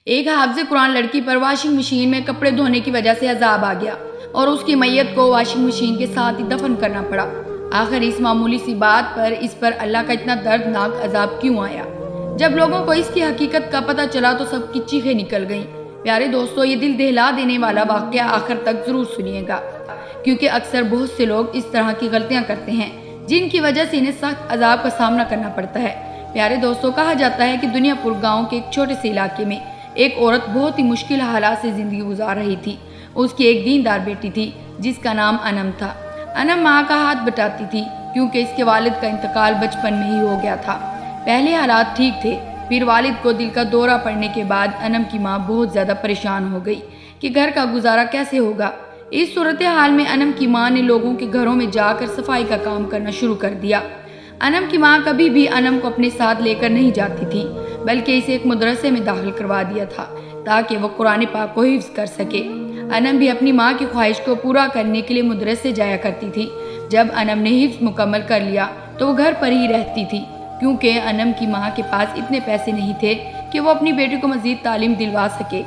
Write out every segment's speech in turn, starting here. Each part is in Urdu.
ایک حافظ قرآن لڑکی پر واشنگ مشین میں کپڑے دھونے کی وجہ سے عذاب آ گیا اور اس کی میت کو واشنگ مشین کے ساتھ ہی دفن کرنا پڑا۔ آخر اس معمولی سی بات پر اس پر اللہ کا اتنا دردناک عذاب کیوں آیا؟ جب لوگوں کو اس کی حقیقت کا پتہ چلا تو سب کی چیخیں نکل گئیں۔ پیارے دوستو، یہ دل دہلا دینے والا واقعہ آخر تک ضرور سنیے گا، کیونکہ اکثر بہت سے لوگ اس طرح کی غلطیاں کرتے ہیں جن کی وجہ سے انہیں سخت عذاب کا سامنا کرنا پڑتا ہے۔ پیارے دوستو، کہا جاتا ہے کہ دنیا پور گاؤں کے ایک چھوٹے سے علاقے میں ایک عورت بہت ہی مشکل حالات سے زندگی گزار رہی تھی۔ اس کی ایک دیندار بیٹی تھی جس کا نام انم تھا۔ انم ماں کا ہاتھ بٹاتی تھی کیونکہ اس کے والد کا انتقال بچپن میں ہی ہو گیا تھا۔ پہلے حالات ٹھیک تھے، پھر والد کو دل کا دورہ پڑنے کے بعد انم کی ماں بہت زیادہ پریشان ہو گئی کہ گھر کا گزارا کیسے ہوگا۔ اس صورتحال میں انم کی ماں نے لوگوں کے گھروں میں جا کر صفائی کا کام کرنا شروع کر دیا۔ انم کی ماں کبھی بھی انم کو اپنے ساتھ لے کر نہیں جاتی تھی، بلکہ اسے ایک مدرسے میں داخل کروا دیا تھا تاکہ وہ قرآن پاک کو حفظ کر سکے۔ انم بھی اپنی ماں کی خواہش کو پورا کرنے کے لیے مدرسے جایا کرتی تھی۔ جب انم نے حفظ مکمل کر لیا تو وہ گھر پر ہی رہتی تھی، کیونکہ انم کی ماں کے پاس اتنے پیسے نہیں تھے کہ وہ اپنی بیٹی کو مزید تعلیم دلوا سکے۔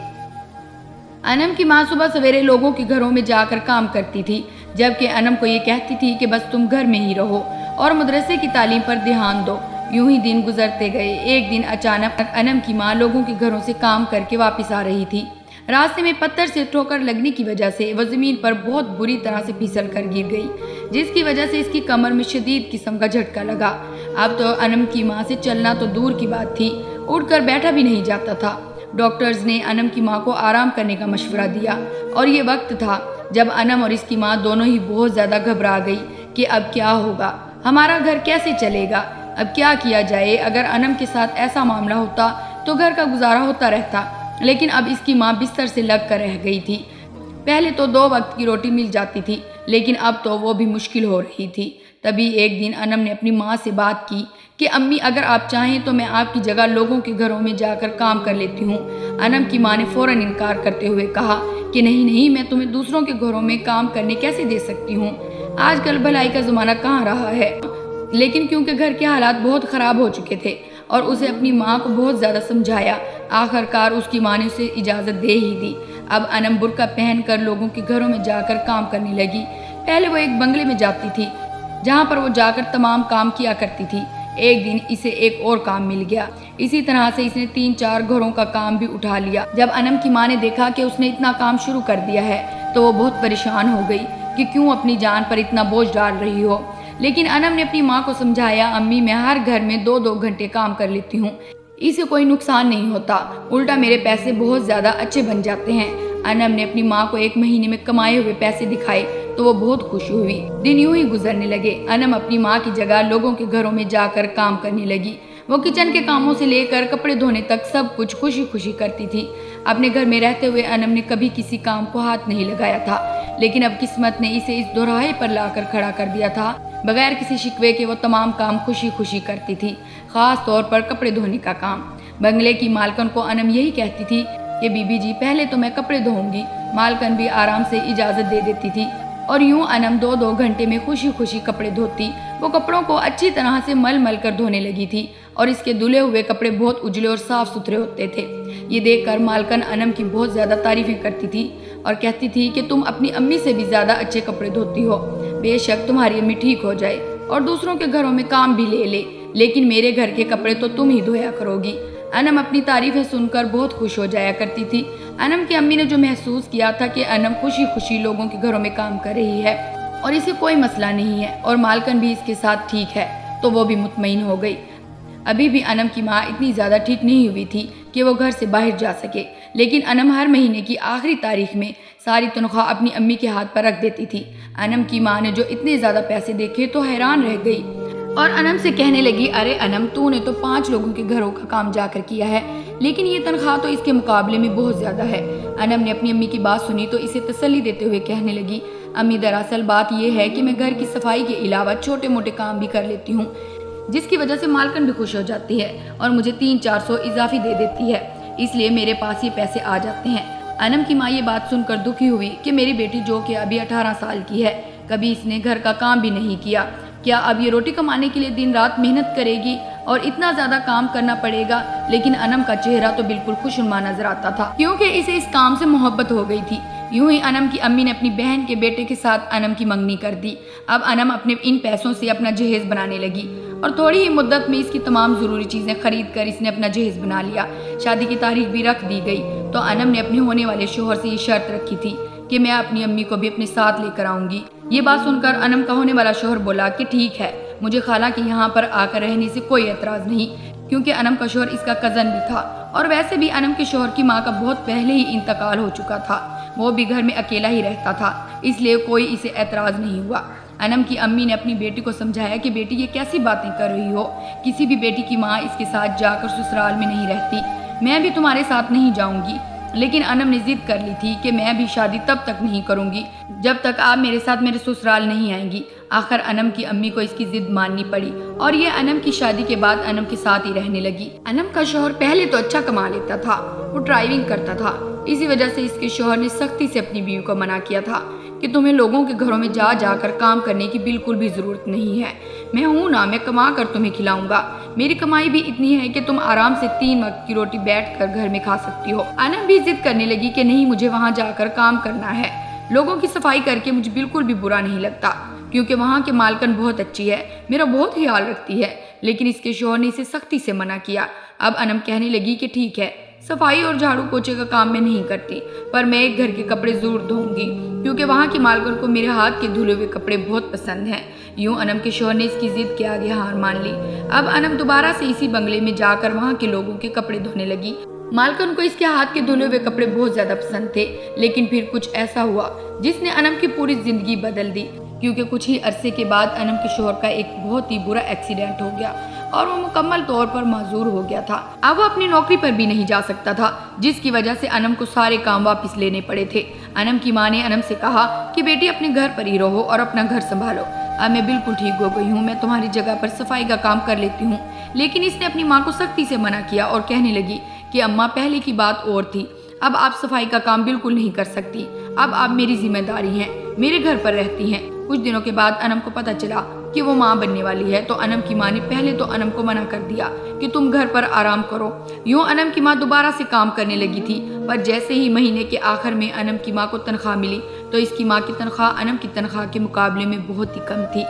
انم کی ماں صبح سویرے لوگوں کے گھروں میں جا کر کام کرتی تھی، جبکہ انم کو یہ کہتی تھی کہ بس تم گھر میں ہی رہو اور مدرسے کی تعلیم پر دھیان دو۔ یوں ہی دن گزرتے گئے۔ ایک دن اچانک انم کی ماں لوگوں کے گھروں سے کام کر کے واپس آ رہی تھی۔ راستے میں پتھر سے ٹھوکر لگنے کی وجہ سے وہ زمین پر بہت بری طرح سے پھسل کر گر گئی، جس کی وجہ سے اس کی کمر میں شدید قسم کا جھٹکا لگا۔ اب تو انم کی ماں سے چلنا تو دور کی بات تھی، اٹھ کر بیٹھا بھی نہیں جاتا تھا۔ ڈاکٹرز نے انم کی ماں کو آرام کرنے کا مشورہ دیا اور یہ وقت تھا جب انم اور اس کی ماں دونوں ہی بہت زیادہ گھبرا گئی کہ اب کیا ہوگا، ہمارا گھر کیسے چلے گا، اب کیا کیا جائے۔ اگر انم کے ساتھ ایسا معاملہ ہوتا تو گھر کا گزارا ہوتا رہتا، لیکن اب اس کی ماں بستر سے لگ کر رہ گئی تھی۔ پہلے تو 2 وقت کی روٹی مل جاتی تھی، لیکن اب تو وہ بھی مشکل ہو رہی تھی۔ تبھی ایک دن انم نے اپنی ماں سے بات کی کہ امی، اگر آپ چاہیں تو میں آپ کی جگہ لوگوں کے گھروں میں جا کر کام کر لیتی ہوں۔ انم کی ماں نے فوراً انکار کرتے ہوئے کہا کہ نہیں، میں تمہیں دوسروں کے گھروں میں کام کرنے کیسے دے سکتی ہوں، آج کل بھلائی کا زمانہ کہاں رہا ہے۔ لیکن کیونکہ گھر کے حالات بہت خراب ہو چکے تھے اور اسے اپنی ماں کو بہت زیادہ سمجھایا، آخر کار اس کی ماں نے اسے اجازت دے ہی دی۔ اب انم برقع پہن کر لوگوں کے گھروں میں جا کر کام کرنے لگی۔ پہلے وہ ایک بنگلے میں جاتی تھی جہاں پر وہ جا کر تمام کام کیا کرتی تھی۔ ایک دن اسے ایک اور کام مل گیا۔ اسی طرح سے اس نے 3-4 گھروں کا کام بھی اٹھا لیا۔ جب انم کی ماں نے دیکھا کہ اس نے اتنا کام شروع کر دیا ہے تو وہ بہت پریشان ہو گئی کہ کیوں اپنی جان پر اتنا بوجھ ڈال رہی ہو۔ لیکن انم نے اپنی ماں کو سمجھایا، امی، میں ہر گھر میں 2-2 گھنٹے کام کر لیتی ہوں، اسے کوئی نقصان نہیں ہوتا، الٹا میرے پیسے بہت زیادہ اچھے بن جاتے ہیں۔ انم نے اپنی ماں کو 1 مہینے میں کمائے ہوئے پیسے دکھائے تو وہ بہت خوش ہوئی۔ دن یوں ہی گزرنے لگے۔ انم اپنی ماں کی جگہ لوگوں کے گھروں میں جا کر کام کرنے لگی۔ وہ کچن کے کاموں سے لے کر کپڑے دھونے تک سب کچھ خوشی خوشی کرتی تھی۔ اپنے گھر میں رہتے ہوئے انم نے کبھی کسی کام کو ہاتھ نہیں لگایا تھا، لیکن اب قسمت نے اسے اس دوراہے پر لا کر کھڑا کر دیا تھا۔ بغیر کسی شکوے کے وہ تمام کام خوشی خوشی کرتی تھی، خاص طور پر کپڑے دھونے کا کام۔ بنگلے کی مالکن کو انم یہی کہتی تھی کہ بی بی جی، پہلے تو میں کپڑے دھوؤں گی۔ مالکن بھی آرام سے اجازت دے دیتی تھی اور یوں انم 2-2 گھنٹے میں خوشی خوشی کپڑے دھوتی۔ وہ کپڑوں کو اچھی طرح سے مل مل کر دھونے لگی تھی اور اس کے دھلے ہوئے کپڑے بہت اجلے اور صاف ستھرے ہوتے تھے۔ یہ دیکھ کر مالکن انم کی بہت زیادہ تعریفیں کرتی تھی اور کہتی تھی کہ تم اپنی امی سے بھی زیادہ اچھے کپڑے دھوتی ہو، بے شک تمہاری امی ٹھیک ہو جائے اور دوسروں کے گھروں میں کام بھی لے لے، لیکن میرے گھر کے کپڑے تو تم ہی دھویا کرو گی۔ انم اپنی تعریفیں سن کر بہت خوش ہو جایا کرتی تھی۔ انم کی امی نے جو محسوس کیا تھا کہ انم خوشی خوشی لوگوں کے گھروں میں کام کر رہی ہے اور اسے کوئی مسئلہ نہیں ہے اور مالکن بھی اس کے ساتھ ٹھیک ہے، تو وہ بھی مطمئن ہو گئی۔ ابھی بھی انم کی ماں اتنی زیادہ ٹھیک نہیں ہوئی تھی کہ وہ گھر سے باہر جا سکے، لیکن انم ہر مہینے کی آخری تاریخ میں ساری تنخواہ اپنی امی کے ہاتھ پر رکھ دیتی تھی۔ انم کی ماں نے جو اتنے زیادہ پیسے دیکھے تو حیران رہ گئی اور انم سے کہنے لگی، ارے انم، تو نے تو 5 لوگوں کے گھروں کا کام جا کر کیا ہے، لیکن یہ تنخواہ تو اس کے مقابلے میں بہت زیادہ ہے۔ انم نے اپنی امی کی بات سنی تو اسے تسلی دیتے ہوئے کہنے لگی، امی، دراصل بات یہ ہے کہ میں گھر کی صفائی کے علاوہ چھوٹے موٹے کام بھی کر لیتی ہوں، جس کی وجہ سے مالکن بھی خوش ہو جاتی ہے اور مجھے 300-400 اضافی دے دیتی ہے، اس لیے میرے پاس یہ پیسے آ جاتے ہیں۔ انم کی ماں یہ بات سن کر دکھی ہوئی کہ میری بیٹی جو کہ ابھی 18 سال کی ہے، کبھی اس نے گھر کا کام بھی نہیں کیا، کیا اب یہ روٹی کمانے کے لیے دن رات محنت کرے گی؟ اور اتنا زیادہ کام کرنا پڑے گا، لیکن انم کا چہرہ تو بالکل خوشنما نظر آتا تھا کیونکہ اسے اس کام سے محبت ہو گئی تھی۔ یوں ہی انم کی امی نے اپنی بہن کے بیٹے کے ساتھ انم کی منگنی کر دی۔ اب انم اپنے ان پیسوں سے اپنا جہیز بنانے لگی اور تھوڑی ہی مدت میں اس کی تمام ضروری چیزیں خرید کر اس نے اپنا جہیز بنا لیا۔ شادی کی تاریخ بھی رکھ دی گئی تو انم نے اپنے ہونے والے شوہر سے یہ شرط رکھی تھی کہ میں اپنی امی کو بھی اپنے ساتھ لے کر آؤں گی۔ یہ بات سن کر انم کا ہونے والا شوہر بولا کہ ٹھیک ہے، مجھے خالہ کے یہاں پر آ کر رہنے سے کوئی اعتراض نہیں، کیونکہ انم کا شوہر اس کا کزن بھی تھا اور ویسے بھی انم کے شوہر کی ماں کا بہت پہلے ہی انتقال ہو چکا تھا، وہ بھی گھر میں اکیلا ہی رہتا تھا، اس لیے کوئی اسے اعتراض نہیں ہوا۔ انم کی امی نے اپنی بیٹی کو سمجھایا کہ بیٹی یہ کیسی باتیں کر رہی ہو، کسی بھی بیٹی کی ماں اس کے ساتھ جا کر سسرال میں نہیں رہتی، میں بھی تمہارے ساتھ نہیں جاؤں گی۔ لیکن انم نے ضد کر لی تھی کہ میں بھی شادی تب تک نہیں کروں گی جب تک آپ میرے ساتھ میرے سسرال نہیں آئیں گی۔ آخر انم کی امی کو اس کی ضد ماننی پڑی اور یہ انم کی شادی کے بعد انم کے ساتھ ہی رہنے لگی۔ انم کا شوہر پہلے تو اچھا کما لیتا تھا، وہ ڈرائیونگ کرتا تھا، اسی وجہ سے اس کے شوہر نے سختی سے اپنی بیوی کو منع کیا تھا کہ تمہیں لوگوں کے گھروں میں جا جا کر کام کرنے کی بالکل بھی ضرورت نہیں ہے، میں ہوں نا، میں کما کر تمہیں کھلاؤں گا، میری کمائی بھی اتنی ہے کہ تم آرام سے 3 وقت کی روٹی بیٹھ کر گھر میں کھا سکتی ہو۔ انم بھی ضد کرنے لگی کہ نہیں، مجھے وہاں جا کر کام کرنا ہے، لوگوں کی صفائی کر کے مجھے بالکل بھی برا نہیں لگتا، کیونکہ وہاں کے مالکن بہت اچھی ہے، میرا بہت خیال رکھتی ہے۔ لیکن اس کے شوہر نے اسے سختی سے منع کیا۔ اب انم کہنے لگی کہ ٹھیک ہے، صفائی اور جھاڑو پوچھے کا کام میں نہیں کرتی، پر میں ایک گھر کے کپڑے ضرور دھوؤں گی، کیونکہ وہاں کی مالکن کو میرے ہاتھ کے دھلے ہوئے کپڑے بہت پسند ہیں۔ یوں انم کے شوہر نے اس کی ضد کے آگے ہار مان لی۔ اب انم دوبارہ سے اسی بنگلے میں جا کر وہاں کے لوگوں کے کپڑے دھونے لگی۔ مالکن کو اس کے ہاتھ کے دھلے ہوئے کپڑے بہت زیادہ پسند تھے، لیکن پھر کچھ ایسا ہوا جس نے انم کی پوری زندگی بدل دی، کیونکہ کچھ ہی عرصے کے بعد انم کے شوہر کا ایک بہت ہی برا ایکسیڈنٹ ہو گیا اور وہ مکمل طور پر معذور ہو گیا تھا۔ اب وہ اپنی نوکری پر بھی نہیں جا سکتا تھا، جس کی وجہ سے انم کو سارے کام واپس لینے پڑے تھے۔ انم کی ماں نے انم سے کہا کہ بیٹی اپنے گھر پر ہی رہو اور اپنا گھر سنبھالو، اب میں بالکل ٹھیک ہو گئی ہوں، میں تمہاری جگہ پر صفائی کا کام کر لیتی ہوں۔ لیکن اس نے اپنی ماں کو سختی سے منع کیا اور کہنے لگی کہ اماں، پہلے کی بات اور تھی، اب آپ صفائی کا کام بالکل نہیں کر سکتی، اب آپ میری ذمہ داری ہیں، میرے گھر پر رہتی ہیں۔ کچھ دنوں کے بعد انم کو پتہ چلا کہ وہ ماں بننے والی ہے، تو انم کی ماں نے پہلے تو انم کو منع کر دیا کہ تم گھر پر آرام کرو۔ یوں انم کی ماں دوبارہ سے کام کرنے لگی تھی، پر جیسے ہی مہینے کے آخر میں انم کی ماں کو تنخواہ ملی تو اس کی ماں کی تنخواہ انم کی تنخواہ کے مقابلے میں بہت ہی کم تھی۔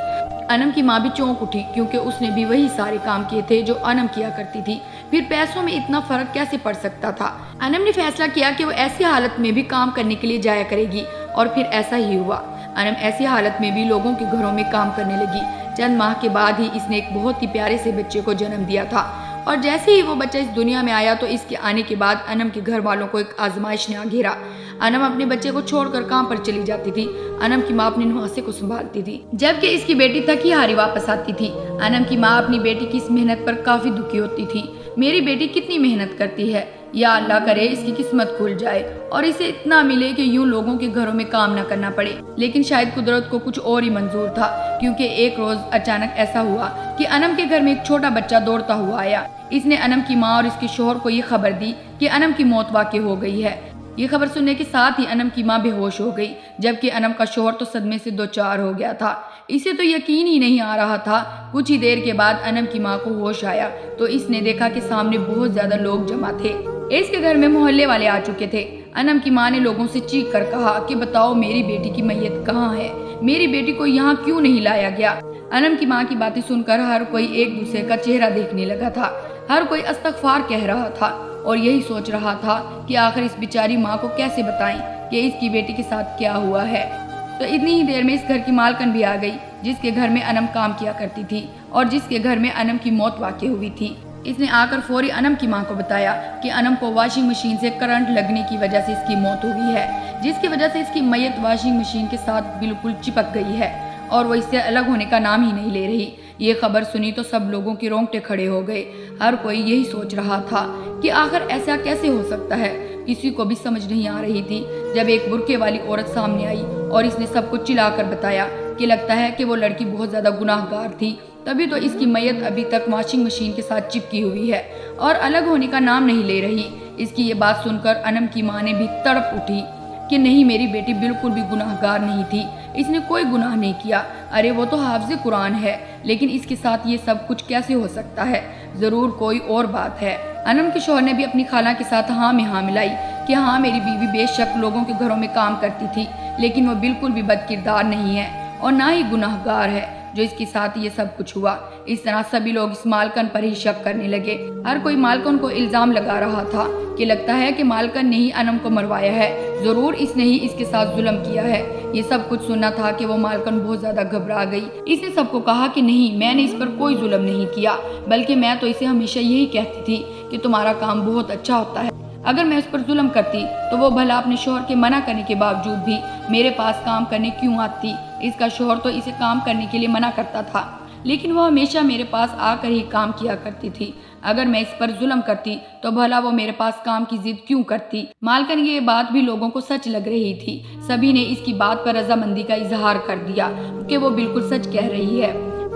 انم کی ماں بھی چونک اٹھی، کیونکہ اس نے بھی وہی سارے کام کیے تھے جو انم کیا کرتی تھی، پھر پیسوں میں اتنا فرق کیسے پڑ سکتا تھا؟ انم نے فیصلہ کیا کہ وہ ایسی حالت میں بھی کام کرنے کے لیے جایا کرے گی، اور پھر ایسا ہی ہوا۔ انم ایسی حالت میں بھی لوگوں کے گھروں میں کام کرنے لگی۔ چند ماہ کے بعد ہی اس نے ایک بہت ہی پیارے سے بچے کو جنم دیا تھا، اور جیسے ہی وہ بچہ اس دنیا میں آیا تو اس کے آنے کے بعد انم کے گھر والوں کو ایک آزمائش نے گھیرا۔ انم اپنے بچے کو چھوڑ کر کام پر چلی جاتی تھی، انم کی ماں اپنے نواسے کو سنبھالتی تھی، جبکہ اس کی بیٹی تھکی ہاری واپس آتی تھی۔ انم کی ماں اپنی بیٹی کی اس محنت پر کافی دکھی ہوتی تھی۔ میری بیٹی کتنی محنت کرتی ہے، یا اللہ کرے اس کی قسمت کھل جائے اور اسے اتنا ملے کہ یوں لوگوں کے گھروں میں کام نہ کرنا پڑے۔ لیکن شاید قدرت کو کچھ اور ہی منظور تھا، کیونکہ ایک روز اچانک ایسا ہوا کہ انم کے گھر میں ایک چھوٹا بچہ دوڑتا ہوا آیا۔ اس نے انم کی ماں اور اس کے شوہر کو یہ خبر دی کہ انم کی موت واقع ہو گئی ہے۔ یہ خبر سننے کے ساتھ ہی انم کی ماں بے ہوش ہو گئی، جبکہ انم کا شوہر تو صدمے سے دوچار ہو گیا تھا۔ اسے تو یقین ہی نہیں آ رہا تھا۔ کچھ ہی دیر کے بعد انم کی ماں کو ہوش آیا تو اس نے دیکھا کہ سامنے بہت زیادہ لوگ جمع تھے۔ اس کے گھر میں محلے والے آ چکے تھے۔ انم کی ماں نے لوگوں سے چیخ کر کہا کہ بتاؤ میری بیٹی کی میت کہاں ہے، میری بیٹی کو یہاں کیوں نہیں لایا گیا؟ انم کی ماں کی باتیں سن کر ہر کوئی ایک دوسرے کا چہرہ دیکھنے لگا تھا، ہر کوئی استغفار کہہ رہا تھا اور یہی سوچ رہا تھا کہ آخر اس بیچاری ماں کو کیسے بتائیں کہ اس کی بیٹی کے ساتھ کیا ہوا ہے۔ تو اتنی ہی دیر میں اس گھر کی مالکن بھی آ گئی، جس کے گھر میں انم کام کیا کرتی تھی اور جس کے گھر میں انم کی موت واقع ہوئی تھی۔ اس نے آ کر فوری انم کی ماں کو بتایا کہ انم کو واشنگ مشین سے کرنٹ لگنے کی وجہ سے اس کی موت ہوئی ہے، جس کی وجہ سے اس کی میت واشنگ مشین کے ساتھ بالکل چپک گئی ہے اور وہ اس سے الگ ہونے کا نام ہی نہیں لے رہی۔ یہ خبر سنی تو سب لوگوں کے رونگٹے کھڑے ہو گئے، ہر کوئی یہی سوچ رہا تھا کہ آخر ایسا کیسے ہو سکتا ہے۔ کسی کو بھی سمجھ نہیں آ رہی تھی، جب ایک برقعے والی عورت سامنے آئی اور اس نے سب کو چلا کر بتایا کہ لگتا ہے کہ وہ لڑکی بہت زیادہ گناہ گار تھی، تبھی تو اس کی میت ابھی تک واشنگ مشین کے ساتھ چپکی ہوئی ہے اور الگ ہونے کا نام نہیں لے رہی۔ اس کی یہ بات سن کر انم کی ماں نے بھی تڑپ اٹھی کہ نہیں، میری بیٹی بالکل بھی گناہ گار نہیں تھی، اس نے کوئی گناہ نہیں کیا، ارے وہ تو حافظ قرآن ہے۔ لیکن اس کے ساتھ یہ سب کچھ کیسے ہو سکتا ہے؟ ضرور کوئی اور بات ہے۔ انم کے شوہر نے بھی اپنی خالہ کے ساتھ ہاں میں ہاں ملائی کہ ہاں میری بیوی بے شک لوگوں کے گھروں میں کام کرتی تھی، لیکن وہ بالکل بھی بد کردار نہیں ہے اور نہ ہی گناہ گار ہے جو اس کے ساتھ یہ سب کچھ ہوا۔ اس طرح سبھی لوگ اس مالکن پر ہی شک کرنے لگے۔ ہر کوئی مالکن کو الزام لگا رہا تھا کہ لگتا ہے کہ مالکن نے ہی انم کو مروایا ہے، ضرور اس نے ہی اس کے ساتھ ظلم کیا ہے۔ یہ سب کچھ سننا تھا کہ وہ مالکن بہت زیادہ گھبرا گئی۔ اس نے سب کو کہا کہ نہیں، میں نے اس پر کوئی ظلم نہیں کیا، بلکہ میں تو اسے ہمیشہ یہی کہتی تھی کہ تمہارا کام بہت اچھا ہوتا ہے۔ اگر میں اس پر ظلم کرتی تو وہ بھلا اپنے شوہر کے منع کرنے کے باوجود بھی میرے پاس کام کرنے کیوں آتی؟ اس کا شوہر تو اسے کام کرنے کے لیے منع کرتا تھا، لیکن وہ ہمیشہ میرے پاس آ کر ہی کام کیا کرتی تھی۔ اگر میں اس پر ظلم کرتی تو بھلا وہ میرے پاس کام کی ضد کیوں کرتی؟ مالکن یہ بات بھی لوگوں کو سچ لگ رہی تھی۔ سبھی نے اس کی بات پر رضامندی کا اظہار کر دیا کہ وہ بالکل سچ کہہ رہی ہے۔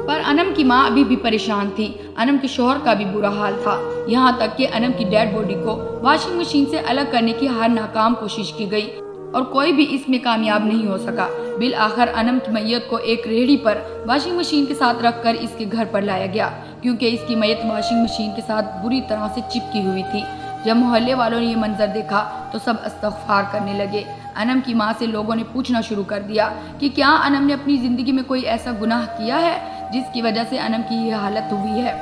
پر انم کی ماں ابھی بھی پریشان تھی۔ انم کے شوہر کا بھی برا حال تھا، یہاں تک کہ انم کی ڈیڈ باڈی کو واشنگ مشین سے الگ کرنے کی ہر ناکام کوشش کی گئی اور کوئی بھی اس میں کامیاب نہیں ہو سکا۔ بالآخر انم کی میت کو ایک ریڑھی پر واشنگ مشین کے ساتھ رکھ کر اس کے گھر پر لایا گیا، کیونکہ اس کی میت واشنگ مشین کے ساتھ بری طرح سے چپکی ہوئی تھی۔ جب محلے والوں نے یہ منظر دیکھا تو سب استغفار کرنے لگے۔ انم کی ماں سے لوگوں نے پوچھنا شروع کر دیا کہ کیا انم نے اپنی زندگی میں کوئی ایسا گناہ کیا ہے جس کی وجہ سے انم کی یہ حالت ہوئی ہے؟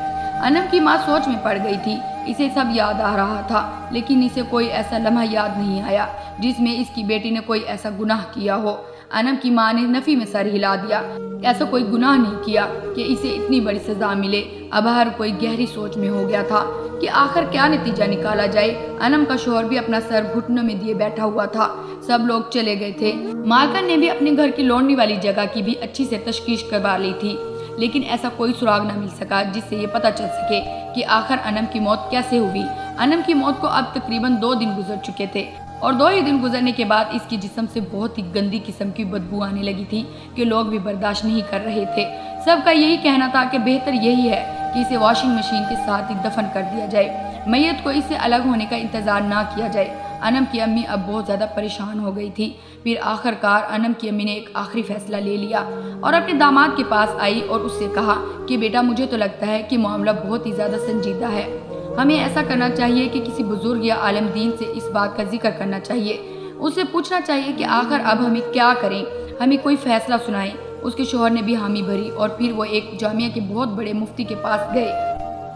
انم کی ماں سوچ میں پڑ گئی تھی۔ اسے سب یاد آ رہا تھا، لیکن اسے کوئی ایسا لمحہ یاد نہیں آیا جس میں اس کی بیٹی نے کوئی ایسا گناہ کیا ہو۔ انم کی ماں نے نفی میں سر ہلا دیا۔ ایسا کوئی گناہ نہیں کیا کہ اسے اتنی بڑی سزا ملے۔ اب ہر کوئی گہری سوچ میں ہو گیا تھا کہ آخر کیا نتیجہ نکالا جائے۔ انم کا شوہر بھی اپنا سر گھٹنوں میں دیے بیٹھا ہوا تھا۔ سب لوگ چلے گئے تھے۔ مالکن نے بھی اپنے گھر کی لوڑنے والی جگہ کی بھی اچھی سے تشخیص کروا لی تھی، لیکن ایسا کوئی سراغ نہ مل سکا جس سے یہ پتہ چل سکے کہ آخر انم کی موت کیسے ہوئی۔ انم کی موت کو اب تقریباً 2 دن گزر چکے تھے اور 2 ہی دن گزرنے کے بعد اس کی جسم سے بہت ہی گندی قسم کی بدبو آنے لگی تھی کہ لوگ بھی برداشت نہیں کر رہے تھے۔ سب کا یہی کہنا تھا کہ بہتر یہی ہے کہ اسے واشنگ مشین کے ساتھ ہی دفن کر دیا جائے، میت کو اس سے الگ ہونے کا انتظار نہ کیا جائے۔ انم کی امی اب بہت زیادہ پریشان ہو گئی تھی۔ پھر آخر کار انم کی امی نے ایک آخری فیصلہ لے لیا اور اپنے داماد کے پاس آئی اور اس سے کہا کہ بیٹا مجھے تو لگتا ہے کہ معاملہ بہت ہی زیادہ سنجیدہ ہے۔ ہمیں ایسا کرنا چاہیے کہ کسی بزرگ یا عالم دین سے اس بات کا ذکر کرنا چاہیے، اس سے پوچھنا چاہیے کہ آخر اب ہمیں کیا کریں، ہمیں کوئی فیصلہ سنائیں۔ اس کے شوہر نے بھی حامی بھری اور پھر وہ ایک جامعہ کے بہت بڑے مفتی کے پاس گئے۔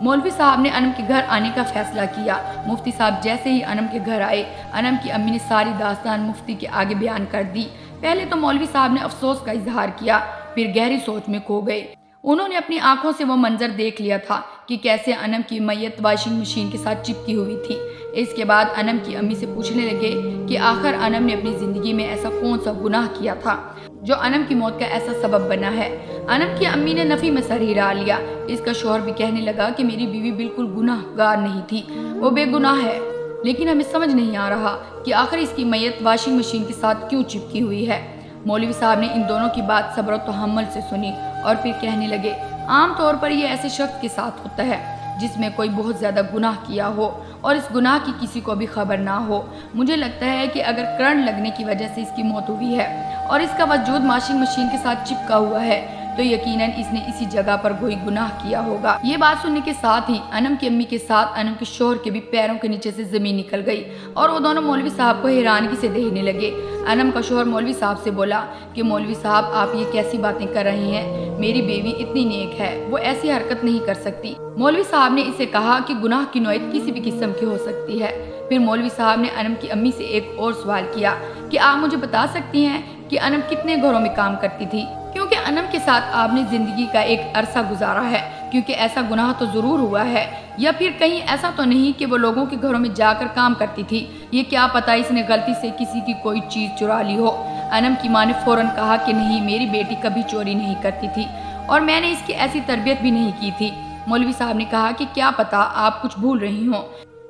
مولوی صاحب نے انم کے گھر آنے کا فیصلہ کیا۔ مفتی صاحب جیسے ہی انم کے گھر آئے، انم کی امی نے ساری داستان مفتی کے آگے بیان کر دی۔ پہلے تو مولوی صاحب نے افسوس کا اظہار کیا، پھر گہری سوچ میں کھو گئے۔ انہوں نے اپنی آنکھوں سے وہ منظر دیکھ لیا تھا کہ کیسے انم کی میت واشنگ مشین کے ساتھ چپکی ہوئی تھی۔ اس کے بعد انم کی امی سے پوچھنے لگے کہ آخر انم نے اپنی زندگی میں ایسا کون سا گناہ کیا تھا جو انم کی موت کا ایسا سبب بنا ہے۔ انم کی امی نے نفی میں سر ہلا لیا۔ اس کا شوہر بھی کہنے لگا کہ میری بیوی بالکل گناہ گار نہیں تھی، وہ بے گناہ ہے، لیکن ہمیں سمجھ نہیں آ رہا کہ آخر اس کی میت واشنگ مشین کے ساتھ کیوں چپکی ہوئی ہے۔ مولوی صاحب نے ان دونوں کی بات صبر و تحمل سے سنی اور پھر کہنے لگے عام طور پر یہ ایسے شخص کے ساتھ ہوتا ہے جس میں کوئی بہت زیادہ گناہ کیا ہو اور اس گناہ کی کسی کو بھی خبر نہ ہو۔ مجھے لگتا ہے کہ اگر کرنٹ لگنے کی وجہ سے اس کی موت ہوئی ہے اور اس کا وجود واشنگ مشین کے ساتھ چپکا ہوا ہے تو یقیناً اس نے اسی جگہ پر کوئی گناہ کیا ہوگا۔ یہ بات سننے کے ساتھ ہی انم کی امی کے ساتھ انم کے شوہر کے بھی پیروں کے نیچے سے زمین نکل گئی اور وہ دونوں مولوی صاحب کو حیرانگی سے دیکھنے لگے۔ انم کا شوہر مولوی صاحب سے بولا کہ مولوی صاحب آپ یہ کیسی باتیں کر رہے ہیں، میری بیوی اتنی نیک ہے، وہ ایسی حرکت نہیں کر سکتی۔ مولوی صاحب نے اسے کہا کہ گناہ کی نوعیت کسی بھی قسم کی ہو سکتی ہے۔ پھر مولوی صاحب نے انم کی امی سے ایک اور سوال کیا کہ آپ مجھے بتا سکتی ہیں کہ انم کتنے گھروں میں کام کرتی تھی، کیونکہ انم کے ساتھ آپ نے زندگی کا ایک عرصہ گزارا ہے، کیونکہ ایسا گناہ تو ضرور ہوا ہے، یا پھر کہیں ایسا تو نہیں کہ وہ لوگوں کے گھروں میں جا کر کام کرتی تھی، یہ کیا پتا اس نے غلطی سے کسی کی کوئی چیز چرا لی ہو۔ انم کی ماں نے فوراً کہا کہ نہیں، میری بیٹی کبھی چوری نہیں کرتی تھی اور میں نے اس کی ایسی تربیت بھی نہیں کی تھی۔ مولوی صاحب نے کہا کہ کیا پتا آپ کچھ بھول رہی ہوں،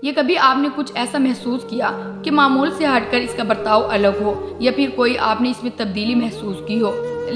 یہ کبھی آپ نے کچھ ایسا محسوس کیا کہ معمول سے ہٹ کر اس کا برتاؤ الگ ہو، یا پھر کوئی آپ نے اس میں تبدیلی محسوس کی ہو،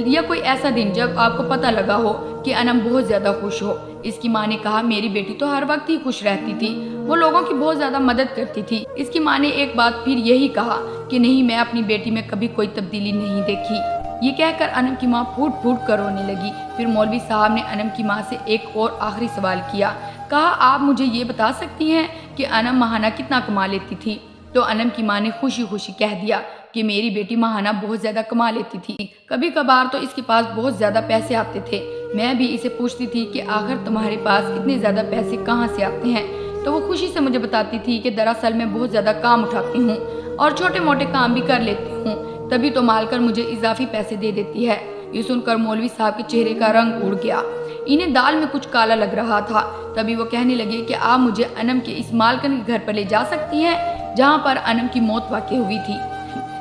یا کوئی ایسا دن جب آپ کو پتہ لگا ہو کہ انم بہت زیادہ خوش ہو۔ اس کی ماں نے کہا میری بیٹی تو ہر وقت ہی خوش رہتی تھی، وہ لوگوں کی بہت زیادہ مدد کرتی تھی۔ اس کی ماں نے ایک بات پھر یہی کہا کہ نہیں، میں اپنی بیٹی میں کبھی کوئی تبدیلی نہیں دیکھی۔ یہ کہہ کر انم کی ماں پھوٹ پھوٹ کر رونے لگی۔ پھر مولوی صاحب نے انم کی ماں سے ایک اور آخری سوال کیا۔ کہا آپ مجھے یہ بتا سکتی ہیں کہ انم ماہانہ کتنا کما لیتی تھی؟ تو انم کی ماں نے خوشی خوشی کہہ دیا کہ میری بیٹی ماہانہ بہت زیادہ کما لیتی تھی، کبھی کبھار تو اس کے پاس بہت زیادہ پیسے آتے تھے۔ میں بھی اسے پوچھتی تھی کہ آخر تمہارے پاس اتنے زیادہ پیسے کہاں سے آتے ہیں؟ تو وہ خوشی سے مجھے بتاتی تھی کہ دراصل میں بہت زیادہ کام اٹھاتی ہوں اور چھوٹے موٹے کام بھی کر لیتی ہوں، تبھی تو مالکن مجھے اضافی پیسے دے دیتی ہے۔ یہ سن کر مولوی صاحب کے چہرے کا رنگ اڑ گیا، انہیں دال میں کچھ کالا لگ رہا تھا۔ تبھی وہ کہنے لگے کہ آپ مجھے انم کے اس مالکن کے گھر پر لے جا سکتی ہیں جہاں پر انم کی موت واقع ہوئی تھی،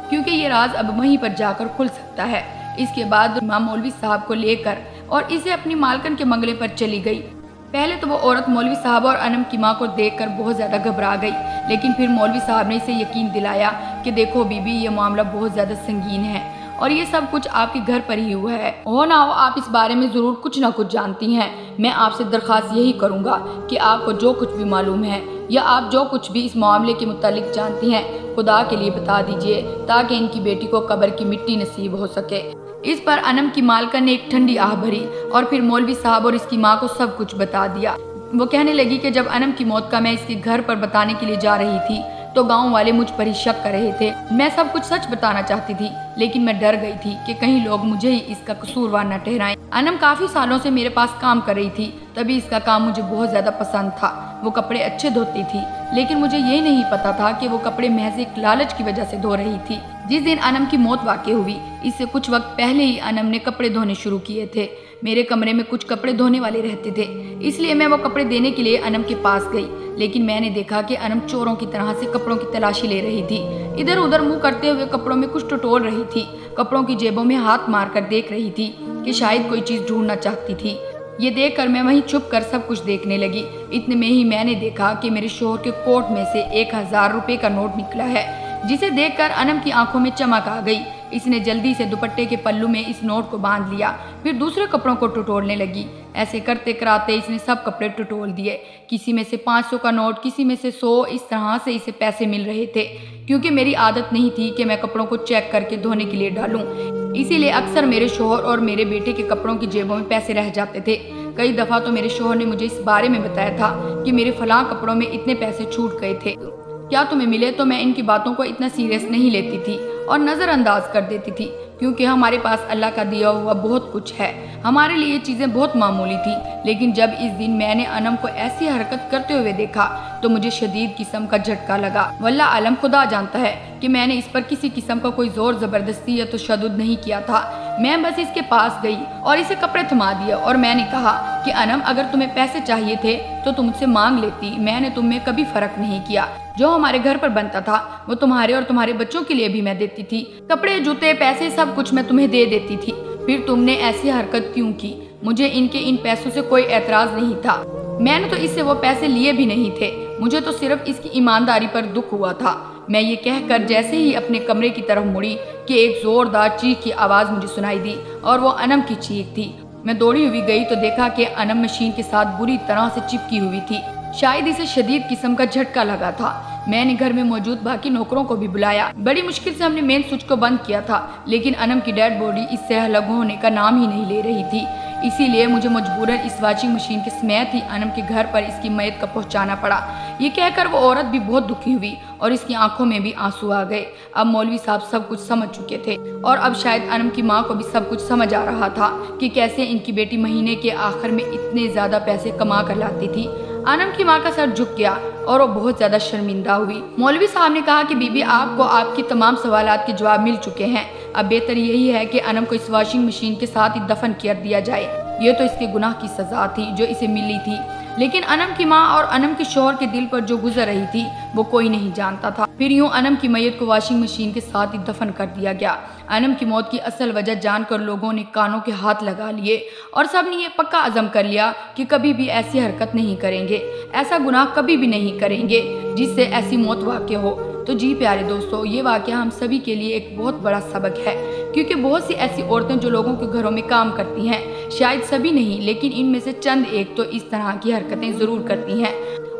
کیونکہ یہ راز اب وہیں پر جا کر کھل سکتا ہے۔ اس کے بعد ماں مولوی صاحب کو لے کر اور اسے اپنی مالکن کے بنگلے پر چلی گئی۔ پہلے تو وہ عورت مولوی صاحب اور انم کی ماں کو دیکھ کر بہت زیادہ گھبرا گئی، لیکن پھر مولوی صاحب نے اسے یقین دلایا کہ دیکھو بی بی، یہ معاملہ بہت زیادہ سنگین ہے اور یہ سب کچھ آپ کے گھر پر ہی ہوا ہے، ہو نہ ہو آپ اس بارے میں ضرور کچھ نہ کچھ جانتی ہیں۔ میں آپ سے درخواست یہی کروں گا کہ آپ کو جو کچھ بھی معلوم ہے یا آپ جو کچھ بھی اس معاملے کے متعلق جانتی ہیں، خدا کے لیے بتا دیجئے تاکہ ان کی بیٹی کو قبر کی مٹی نصیب ہو سکے۔ اس پر انم کی مالکن نے ایک ٹھنڈی آہ بھری اور پھر مولوی صاحب اور اس کی ماں کو سب کچھ بتا دیا۔ وہ کہنے لگی کہ جب انم کی موت کا میں اس کے گھر پر بتانے کے لیے جا رہی تھی تو گاؤں والے مجھ پر ہی شک کر رہے تھے۔ میں سب کچھ سچ بتانا چاہتی تھی، لیکن میں ڈر گئی تھی کہ کہیں لوگ مجھے ہی اس کا قصوروار نہ ٹھہرائیں۔ انم کافی سالوں سے میرے پاس کام کر رہی تھی، تبھی اس کا کام مجھے بہت زیادہ پسند تھا۔ وہ کپڑے اچھے دھوتی تھی، لیکن مجھے یہ نہیں پتا تھا کہ وہ کپڑے محض ایک لالچ کی وجہ سے دھو رہی تھی۔ جس دن انم کی موت واقع ہوئی، اس سے کچھ وقت پہلے ہی انم نے کپڑے دھونے شروع کیے تھے۔ میرے کمرے میں کچھ کپڑے دھونے والے رہتے تھے، اس لیے میں وہ کپڑے دینے کے لیے انم کے پاس گئی، لیکن میں نے دیکھا کہ انم چوروں کی طرح سے کپڑوں کی تلاشی لے رہی تھی، ادھر ادھر منہ کرتے ہوئے کپڑوں میں کچھ ٹٹول رہی تھی، کپڑوں کی جیبوں میں ہاتھ مار کر دیکھ رہی تھی کہ شاید کوئی چیز ڈھونڈنا چاہتی تھی۔ یہ دیکھ کر میں وہیں چھپ کر سب کچھ دیکھنے لگی۔ اتنے میں ہی میں نے دیکھا کہ میرے شوہر کے کوٹ میں سے 1000 روپے کا نوٹ نکلا ہے، جسے دیکھ کر انم کی آنکھوں میں چمک آ گئی۔ اس نے جلدی سے دوپٹے کے پلو میں اس نوٹ کو باندھ لیا، پھر دوسرے کپڑوں کو ٹٹولنے لگی۔ ایسے کرتے کراتے اس نے سب کپڑے ٹٹول دیے، کسی میں سے 500 کا نوٹ، کسی میں سے 100، اس طرح سے اسے پیسے مل رہے تھے۔ کیونکہ میری عادت نہیں تھی کہ میں کپڑوں کو چیک کر کے دھونے کے لیے ڈالوں، اسی لیے اکثر میرے شوہر اور میرے بیٹے کے کپڑوں کی جیبوں میں پیسے رہ جاتے تھے۔ کئی دفعہ تو میرے شوہر نے مجھے اس بارے میں بتایا تھا کہ میرے فلاں کپڑوں میں اتنے پیسے چھوٹ گئے تھے، کیا تمہیں ملے؟ تو میں ان کی باتوں کو اتنا سیریس نہیں لیتی تھی اور نظر انداز کر دیتی تھی، کیونکہ ہمارے پاس اللہ کا دیا ہوا بہت کچھ ہے، ہمارے لیے یہ چیزیں بہت معمولی تھی۔ لیکن جب اس دن میں نے انم کو ایسی حرکت کرتے ہوئے دیکھا تو مجھے شدید قسم کا جھٹکا لگا۔ واللہ عالم خدا جانتا ہے کہ میں نے اس پر کسی قسم کا کوئی زور زبردستی یا تشدد نہیں کیا تھا۔ میں بس اس کے پاس گئی اور اسے کپڑے تھما دیے اور میں نے کہا کہ انم، اگر تمہیں پیسے چاہیے تھے تو تم مجھ سے مانگ لیتی، میں نے تم میں کبھی فرق نہیں کیا، جو ہمارے گھر پر بنتا تھا وہ تمہارے اور تمہارے بچوں کے لیے بھی میں دیتی تھی، کپڑے جوتے پیسے سب کچھ میں تمہیں دے دیتی تھی، پھر تم نے ایسی حرکت کیوں کی؟ مجھے ان پیسوں سے کوئی اعتراض نہیں تھا، میں نے تو اس سے وہ پیسے لیے بھی نہیں تھے، مجھے تو صرف اس کی ایمانداری پر دکھ ہوا تھا۔ میں یہ کہہ کر جیسے ہی اپنے کمرے کی طرف مڑی کہ ایک زوردار چیخ کی آواز مجھے سنائی دی اور وہ انم کی چیخ تھی۔ میں دوڑی ہوئی گئی تو دیکھا کہ انم مشین کے ساتھ بری طرح سے چپکی ہوئی تھی، شاید اسے شدید قسم کا جھٹکا لگا تھا۔ میں نے گھر میں موجود باقی نوکروں کو بھی بلایا، بڑی مشکل سے ہم نے مین سوئچ کو بند کیا تھا، لیکن انم کی ڈیڈ باڈی اس سے الگ ہونے کا نام ہی نہیں لے رہی تھی، اسی لیے مجھے مجبوراً اس واشنگ مشین کے سمیت ہی انم کے گھر پر اس کی میت کا پہنچانا پڑا۔ یہ کہہ کر وہ عورت بھی بہت دکھی ہوئی اور اس کی آنکھوں میں بھی آنسو آ گئے۔ اب مولوی صاحب سب کچھ سمجھ چکے تھے اور اب شاید انم کی ماں کو بھی سب کچھ سمجھ آ رہا تھا کہ کیسے ان کی بیٹی مہینے کے آخر میں اتنے زیادہ پیسے کما کر لاتی تھی۔ انم کی ماں کا سر جھک گیا اور وہ بہت زیادہ شرمندہ ہوئی۔ مولوی صاحب نے کہا کہ بی بی، آپ کو آپ کی تمام سوالات کے جواب مل چکے ہیں، اب بہتر یہی ہے کہ انم کو اس واشنگ مشین کے ساتھ ہی دفن کر دیا جائے، یہ تو اس کے گناہ کی سزا تھی جو اسے ملی تھی، لیکن انم کی ماں اور انم کے شوہر کے دل پر جو گزر رہی تھی وہ کوئی نہیں جانتا تھا۔ پھر یوں انم کی میت کو واشنگ مشین کے ساتھ ہی دفن کر دیا گیا۔ انم کی موت کی اصل وجہ جان کر لوگوں نے کانوں کے ہاتھ لگا لیے اور سب نے یہ پکا عزم کر لیا کہ کبھی بھی ایسی حرکت نہیں کریں گے، ایسا گناہ کبھی بھی نہیں کریں گے جس سے ایسی موت واقع ہو۔ تو جی پیارے دوستو، یہ واقعہ ہم سبھی کے لیے ایک بہت بڑا سبق ہے، کیونکہ بہت سی ایسی عورتیں جو لوگوں کے گھروں میں کام کرتی ہیں، شاید سبھی نہیں لیکن ان میں سے چند ایک تو اس طرح کی حرکتیں ضرور کرتی ہیں۔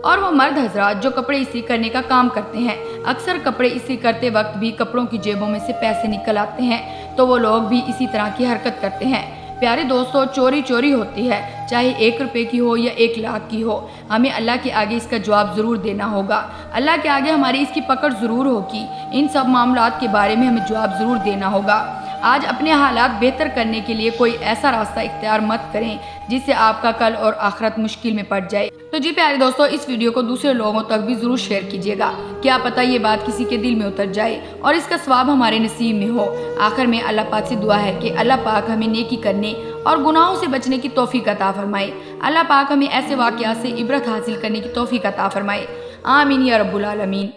اور وہ مرد حضرات جو کپڑے استری کرنے کا کام کرتے ہیں، اکثر کپڑے استری کرتے وقت بھی کپڑوں کی جیبوں میں سے پیسے نکل آتے ہیں، تو وہ لوگ بھی اسی طرح کی حرکت کرتے ہیں۔ پیارے دوستو، چوری چوری ہوتی ہے، چاہے 1 روپے کی ہو یا 1 لاکھ کی ہو، ہمیں اللہ کے آگے اس کا جواب ضرور دینا ہوگا۔ اللہ کے آگے ہماری اس کی پکڑ ضرور ہوگی۔ ان سب معاملات کے بارے میں ہمیں جواب ضرور دینا ہوگا۔ آج اپنے حالات بہتر کرنے کے لیے کوئی ایسا راستہ اختیار مت کریں جس سے آپ کا کل اور آخرت مشکل میں پڑ جائے۔ تو جی پیارے دوستو، اس ویڈیو کو دوسرے لوگوں تک بھی ضرور شیئر کیجیے گا، کیا پتہ یہ بات کسی کے دل میں اتر جائے اور اس کا ثواب ہمارے نصیب میں ہو۔ آخر میں اللہ پاک سے دعا ہے کہ اللہ پاک ہمیں نیکی کرنے اور گناہوں سے بچنے کی توفیق عطا فرمائے۔ اللہ پاک ہمیں ایسے واقعات سے عبرت حاصل کرنے کی توفیق عطا فرمائے۔ آمین یا رب العالمین۔